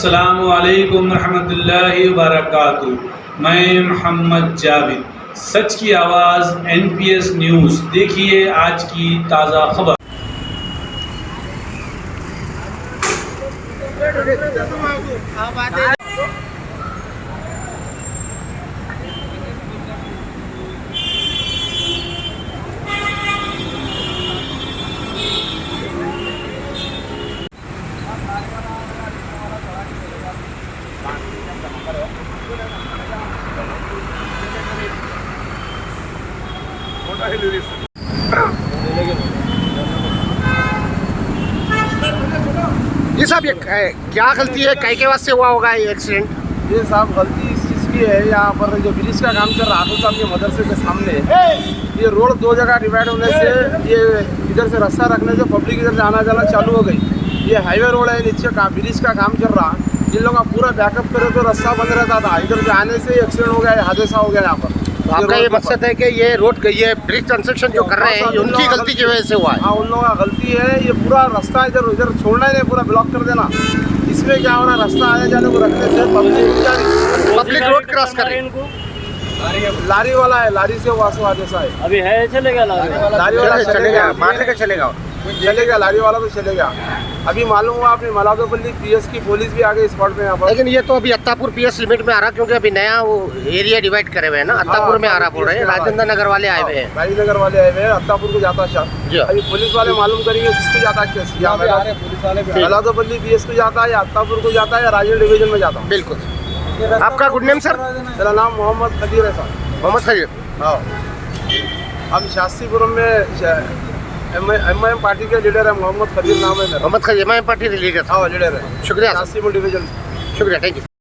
अस्सलामु अलैकुम रहमतुल्लाहि व बरकातुहू। मैं मोहम्मद जावेद, सच की आवाज़ NPS न्यूज़। देखिए आज की ताज़ा खबर। ये साहब ये क्या गलती है, कई के वास्ते हुआ होगा ये एक्सीडेंट? ये साहब गलती इस चीज़ की है, यहाँ पर जो ब्रिज का काम चल रहा है साहब के मदरसे के सामने, ये रोड दो जगह डिवाइड होने से ये इधर से रास्ता रखने से पब्लिक इधर से आना जाना चालू हो गई। ये हाईवे रोड है, नीचे का ब्रिज का काम चल रहा, इन लोगों का पूरा बैकअप करे तो रास्ता बंद रहता था, इधर से आने से एक्सीडेंट हो गया, हादसा हो गया यहाँ पर। तो आपका ये मकसद है कि ये रोड ये ब्रिज कंस्ट्रक्शन जो कर रहे हैं ये उनकी गलती की वजह से हुआ है? हाँ, उन लोगों का गलती है। ये पूरा रास्ता इधर उधर छोड़ना ही नहीं, पूरा ब्लॉक कर देना। इसमें क्या हो रहा है, रास्ता आने जाने को रखने से पब्लिक रोड क्रॉस कर रही है। लारी वाला है, लारी से वासो हादसा है। अभी है, चलेगा लारी वाला चलेगा, मारने का चलेगा, लारी वाला तो चलेगा। अभी मालूम हुआ आपने मलादोपल्ली PS की पुलिस भी आ गई स्पॉट में यहाँ पर। लेकिन ये तो अभी अत्तापुर PS लिमिट में आ रहा, क्योंकि अभी नया वो एरिया डिवाइड करे हुए हैं ना, अत्तापुर में आ रहा बोल रहे हैं। राजेंद्र नगर वाले आए हुए हैं, राजेंद्र नगर वाले आए हुए हैं, अत्तापुर को जाता है। अभी पुलिस वाले मालूम करेंगे किसको जाता है, मलादोपल्ली PS को जाता है या अत्तापुर को जाता है या राजेंद्र डिवीजन में जाता है। बिल्कुल। आपका गुड नेम सर? मेरा नाम मोहम्मद खदीर है सर। मोहम्मद खदीर। हाँ, हम शास्त्रीपुरम में MIM पार्टी के लीडर है, मोहम्मद खदीर नाम है मेरा। Mohammed Khadir MIM party leader? हाँ, लीडर है। शुक्रिया, शास्त्रीपुर डिवीजन। शुक्रिया, थैंक यू।